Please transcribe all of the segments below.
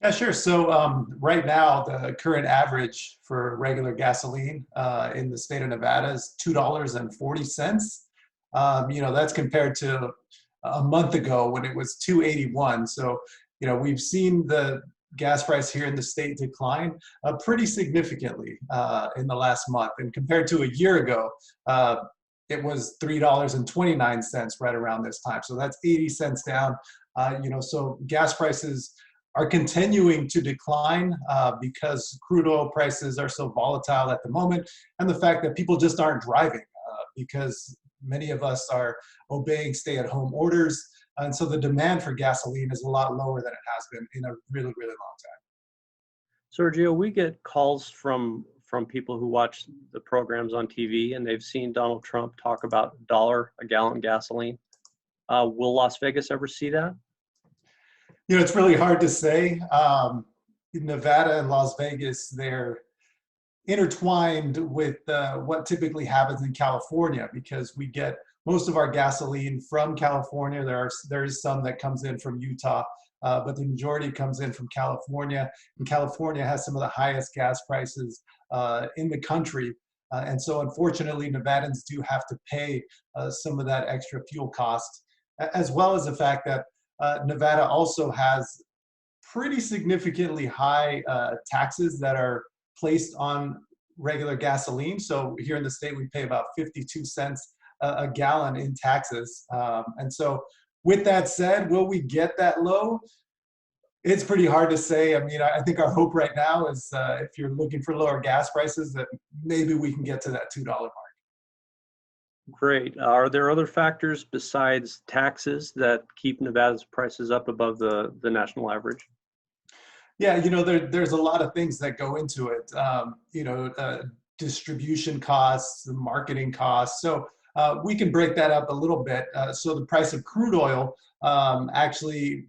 Yeah, sure. So right now, the current average for regular gasoline in the state of Nevada is $2.40. That's compared to a month ago when it was 281. So, we've seen the gas price here in the state decline pretty significantly in the last month. And compared to a year ago, uh, it was $3.29 right around this time. So that's 80 cents down. So gas prices are continuing to decline because crude oil prices are so volatile at the moment, and the fact that people just aren't driving because many of us are obeying stay-at-home orders, and so the demand for gasoline is a lot lower than it has been in a really, really long time. Sergio, we get calls from people who watch the programs on TV, and they've seen Donald Trump talk about dollar a gallon gasoline. Will Las Vegas ever see that? It's really hard to say. Nevada and Las Vegas, they're intertwined with what typically happens in California because we get most of our gasoline from California. There is some that comes in from Utah, but the majority comes in from California. And California has some of the highest gas prices in the country. And so unfortunately, Nevadans do have to pay some of that extra fuel cost, as well as the fact that Nevada also has pretty significantly high taxes that are placed on regular gasoline. So here in the state, we pay about 52 cents a gallon in taxes. And so with that said, will we get that low? It's pretty hard to say. I mean, I think our hope right now is if you're looking for lower gas prices, that maybe we can get to that $2 mark. Great. Are there other factors besides taxes that keep Nevada's prices up above the national average? Yeah, there's a lot of things that go into it. Distribution costs, marketing costs. So we can break that up a little bit. So the price of crude oil actually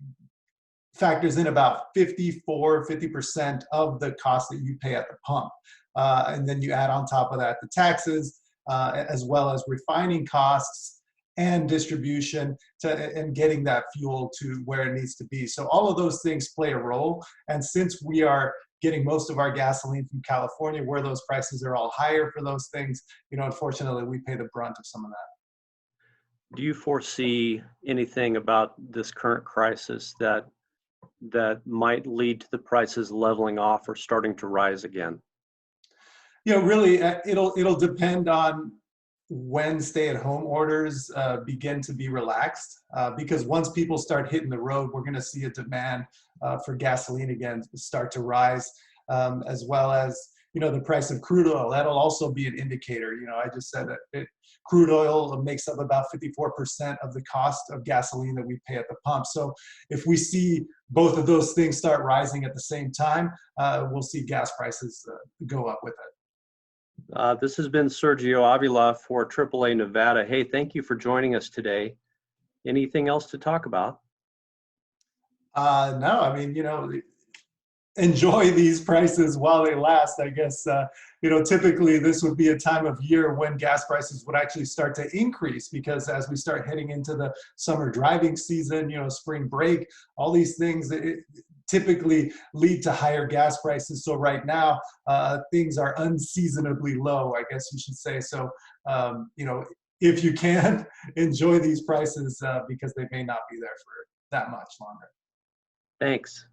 factors in about 50% of the cost that you pay at the pump. And then you add on top of that the taxes, as well as refining costs and distribution and getting that fuel to where it needs to be. So all of those things play a role. And since we are getting most of our gasoline from California, where those prices are all higher for those things, unfortunately, we pay the brunt of some of that. Do you foresee anything about this current crisis that might lead to the prices leveling off or starting to rise again? Really, it'll depend on when stay-at-home orders begin to be relaxed, because once people start hitting the road, we're going to see a demand for gasoline again start to rise, as well as the price of crude oil. That'll also be an indicator. I just said that crude oil makes up about 54% of the cost of gasoline that we pay at the pump. So if we see both of those things start rising at the same time, we'll see gas prices go up with it. This has been Sergio Avila for AAA Nevada. Hey, thank you for joining us today. Anything else to talk about? No, I mean, enjoy these prices while they last. I guess, typically this would be a time of year when gas prices would actually start to increase because as we start heading into the summer driving season, spring break, all these things typically lead to higher gas prices. So right now, things are unseasonably low, I guess you should say. So, if you can, enjoy these prices because they may not be there for that much longer. Thanks.